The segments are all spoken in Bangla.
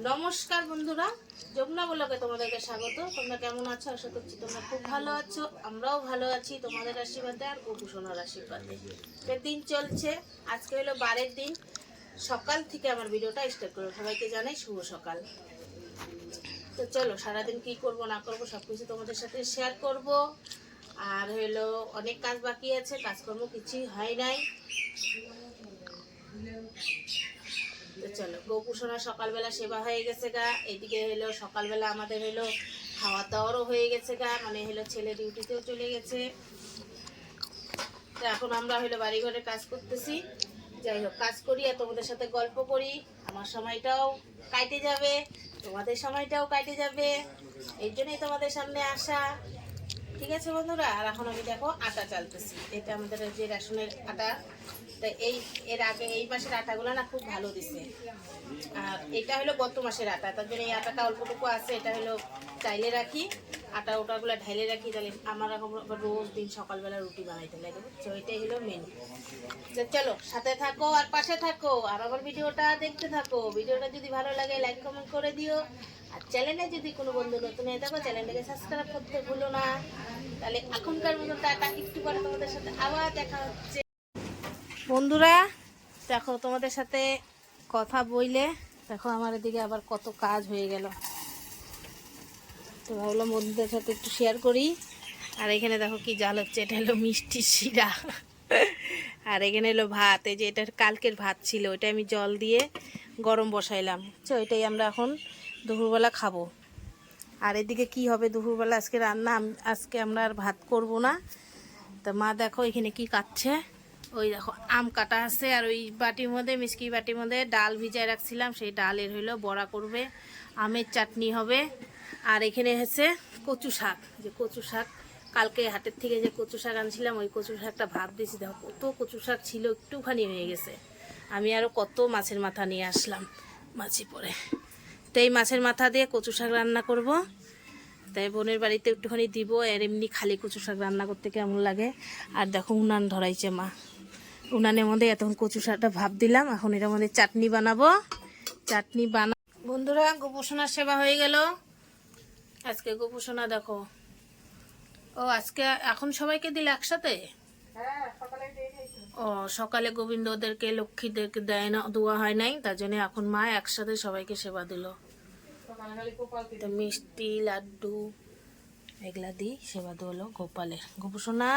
নমস্কার বন্ধুরা, যমুনা ব্লগে তোমাদেরকে স্বাগত। তোমরা কেমন আছো? আশা করছি তোমরা খুব ভালো আছো। আমরাও ভালো আছি তোমাদের আশীর্বাদে আর গোপুসোনার আশীর্বাদে। দিন চলছে, আজকে হলো 12 দিন। সকাল থেকে আমার ভিডিওটা স্টার্ট করো। সবাইকে জানাই শুভ সকাল। তো চলো, সারাদিন কি করব না করব সব কিছু তোমাদের সাথে শেয়ার করব। আর হলো অনেক কাজ বাকি আছে, কাজকর্ম কিছুই হয় নাই। তো চলো, গোপুসোনা সকালবেলা সেবা হয়ে গেছে গা। এদিকে হলো সকালবেলা আমাদের হলো খাওয়া দাওয়ারও হয়ে গেছে গা, মানে হলো ছেলে ডিউটিতেও চলে গেছে। তো এখন আমরা হলো বাড়িঘরে কাজ করতেছি। যাই হোক, কাজ করি আর তোমাদের সাথে গল্প করি। আমার সময়টাও কাটে যাবে, তোমাদের সময়টাও কাটে যাবে, এই জন্যই তোমাদের সামনে আসা। ঠিক আছে বন্ধুরা। আর এখন আমি দেখো আটা চালতেছি। এটা আমাদের যে রেশনের আটা। তো এর আগে এই মাসের আটাগুলো না খুব ভালো দিছে। আর এটা হলো গত মাসের আটা, তার জন্য এই আটাটা অল্পটুকু আছে। এটা হলো চাইলে রাখি, ওটাগুলো ঢাইলে রাখি, তাহলে আমার এখন রোজ দিন সকালবেলা রুটি বানাইতে লাগে। তো এটাই হলো মেনু। তো চলো, সাথে থাকো আর পাশে থাকো আর আমার ভিডিওটা দেখতে থাকো। ভিডিওটা যদি ভালো লাগে লাইক কমেন্ট করে দিও। আর চ্যানেলে যদি কোনো বন্ধু নতুন হয়ে থাকো, চ্যানেলটাকে সাবস্ক্রাইব করতে ভুলো না। তাহলে এখনকার মতো টাটা, একটু পরে তোমাদের সাথে আবার দেখা হচ্ছে। বন্ধুরা দেখো, তোমাদের সাথে কথা বইলে দেখো আমার এদিকে আবার কত কাজ হয়ে গেল। তো ভাবলাম বন্ধুদের সাথে একটু শেয়ার করি। আর এখানে দেখো কি জাল হচ্ছে, এটা হলো মিষ্টি শিরা। আর এখানে হলো ভাত, এই যে এটার কালকের ভাত ছিল, ওইটা আমি জল দিয়ে গরম বসাইলাম। তো এটাই আমরা এখন দুপুরবেলা খাবো। আর এদিকে কি হবে দুপুরবেলা আজকে রান্না, আজকে আমরা আর ভাত করব না। তা মা দেখো এখানে কি কাটছে। ওই দেখো আম কাটা আছে, আর ওই বাটির মধ্যে মিষ্টি বাটির মধ্যে ডাল ভিজায় রাখছিলাম, সেই ডালের হইলো বড়া করবে, আমের চাটনি হবে। আর এখানে হচ্ছে কচু শাক, যে কচু শাক কালকে হাটের থেকে যে কচু শাক আনছিলাম, ওই কচু শাকটা ভাত দিয়েছি। দেখো কত কচু শাক ছিল, একটুখানি হয়ে গেছে। আমি আরও কত মাছের মাথা নিয়ে আসলাম মাছি পরে। তো এই মাছের মাথা দিয়ে কচু শাক রান্না করব। তাই বোনের বাড়িতে একটুখানি দিব। আর এমনি খালি কচু শাক রান্না করতে কেমন লাগে। আর দেখো উনান ধরাইছে মা, উনানের মধ্যে এতক্ষণ কচু শাকটা ভাপ দিলাম, এখন এটার মধ্যে চাটনি বানাবো। বন্ধুরা, গোপুসোনার সেবা হয়ে গেল আজকে। গোপুসোনা দেখো, ও আজকে এখন সবাইকে দিলে একসাথে। ও সকালে গোবিন্দ ওদেরকে লক্ষ্মীদেরকে দেয় না, দেওয়া হয় নাই, তার জন্য এখন মা একসাথে সবাইকে সেবা দিল। তো মিষ্টি লাড্ডু এগুলা দিই সেবা দেওয়ালো গোপালের। গোপুসোনা।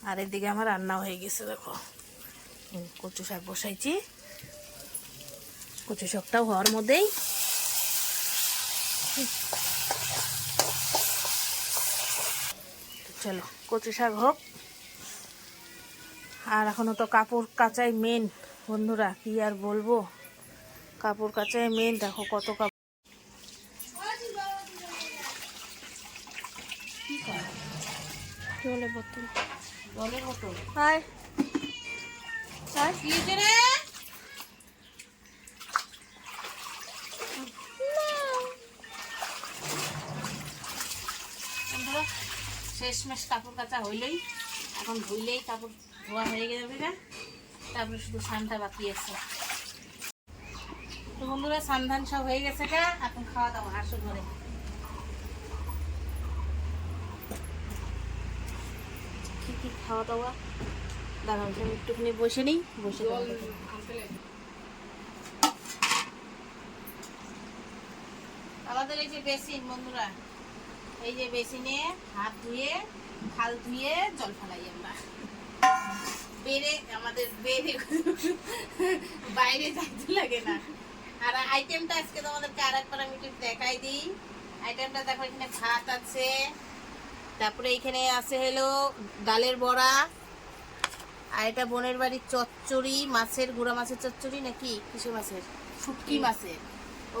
আর এদিকে আমার রান্না হয়ে গেছে দেখো, কচু শাক বসাইছি। কচু শাকটাও হওয়ার মধ্যেই চলো কচু শাক হোক। আর এখনো তো কাপড় কাচাই মেন বন্ধুরা, কি আর বলবো, কাপড় কাচাই মেন। দেখো কত কাপড়। জলের বোতল, জলের বোতল। হাই হাই, কি হয়েছে রে? শেষমেশ কাপড় কাচা হইলেই, এখন ধুইলেই কাপড় ধোয়া হয়ে যাবে না। তারপরে শুধু স্নানটা বাকি আছে। তো বন্ধুরা, স্নান সব হয়ে গেছে গা, এখন খাওয়া দাওয়া। আসো ঘরে, কি কি খাওয়া দাওয়া। দাঁড়াও আমি একটুখানি বসে নিই, বসে আমাদের এই যে বেসিন বন্ধুরা, এই যে বেসিনে হাত ধুয়ে থাল ধুয়ে জল ফেলাই আমরা। বেড়ে আমাদের বেড়ে বাইরে যাইতে লাগে না। আর আইটেমটা আজকে তোমাদেরকে আর একবার আমি একটু দেখাই দিই। আইটেমটা দেখো, এখানে ভাত আছে, তারপরে এখানে আছে হলো ডালের বড়া, আর এটা বোনের বাড়ির চচ্চড়ি, মাছের গুঁড়া মাছের চচ্চড়ি নাকি কিসে মাছের, শুটকি মাছের।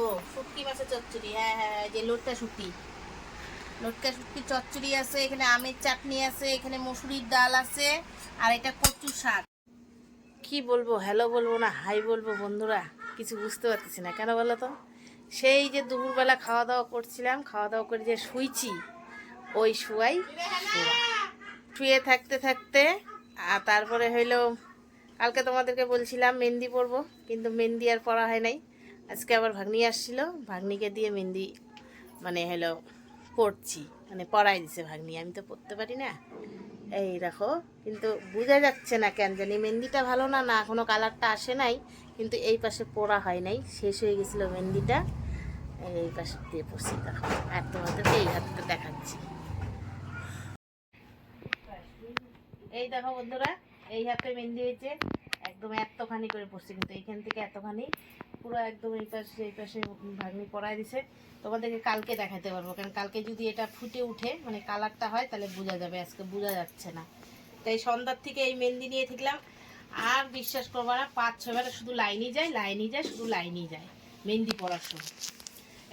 ও শুটকি মাছের চচ্চড়ি, হ্যাঁ হ্যাঁ, যে লোটকা শুটকি চচ্চড়ি আছে। এখানে আমের চাটনি আছে, এখানে মসুরির ডাল আছে, আর এটা কচু শাক। কি বলবো, হ্যালো বলবো না হাই বলবো বন্ধুরা, কিছু বুঝতে পারতেছি না। কেন বলো তো, সেই যে দুপুরবেলা খাওয়া দাওয়া করছিলাম, খাওয়া দাওয়া করে যে শুইছি, ওই শুয়ে থাকতে থাকতে আর তারপরে হইলো কালকে তোমাদেরকে বলছিলাম মেহেন্দি পরবো, কিন্তু মেহেন্দি আর পরা হয় নাই। আজকে আবার ভাগ্নি আসছিল, ভাগ্নিকে দিয়ে মেহেন্দি মানে হলো পরছি, মানে পরাই দিছে ভাগ্নি, আমি তো পরতে পারি না। এই দেখো, কিন্তু বোঝা যাচ্ছে না কেন জানি মেহেন্দিটা ভালো না, না এখনো কালারটা আসে নাই, কিন্তু এই পাশে পরা হয় নাই, শেষ হয়ে গেছিলো মেহেন্দিটা। এই পাশে দিয়ে পরছি দেখো, আর তোমাদেরকে এই হাতটা দেখাচ্ছি। এই দেখো বন্ধুরা, এই হাতে মেহেন্দি হয়েছে, একদম এতখানি করে পড়ছে, কিন্তু এইখান থেকে এতখানি পুরো একদম এই পাশে ভাগ্নি পরাই দিছে। তোমাদেরকে কালকে দেখাতে পারবো, কারণ কালকে যদি এটা ফুটে উঠে মানে কালারটা হয় তাহলে বোঝা যাবে, আজকে বোঝা যাচ্ছে না। তাই সন্ধ্যার থেকে এই মেহেন্দি নিয়ে থাকলাম, আর বিশ্বাস করবো না 5-6 বার শুধু লাইনই যায়, শুধু লাইনই যায় মেহেন্দি পরার সময়।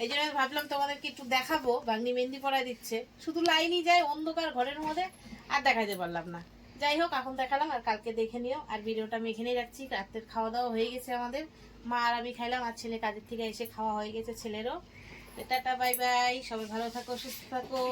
এই জন্য আমি ভাবলাম তোমাদেরকে একটু দেখাবো, ভাগ্নি মেহেন্দি পরাই দিচ্ছে, শুধু লাইনই যায় অন্ধকার ঘরের মধ্যে, আর দেখাতে পারলাম না। যাই হোক, এখন দেখালাম, আর কালকে দেখে নিও। আর ভিডিওটা আমি এখানেই রাখছি, রাতের খাওয়া দাওয়া হয়ে গেছে আমাদের, মা আর আমি খাইলাম, আর ছেলে কাজের থেকে এসে খাওয়া হয়ে গেছে ছেলেরও। টাটা বাই বাই, সবাই ভালো থাকো, সুস্থ থাকো।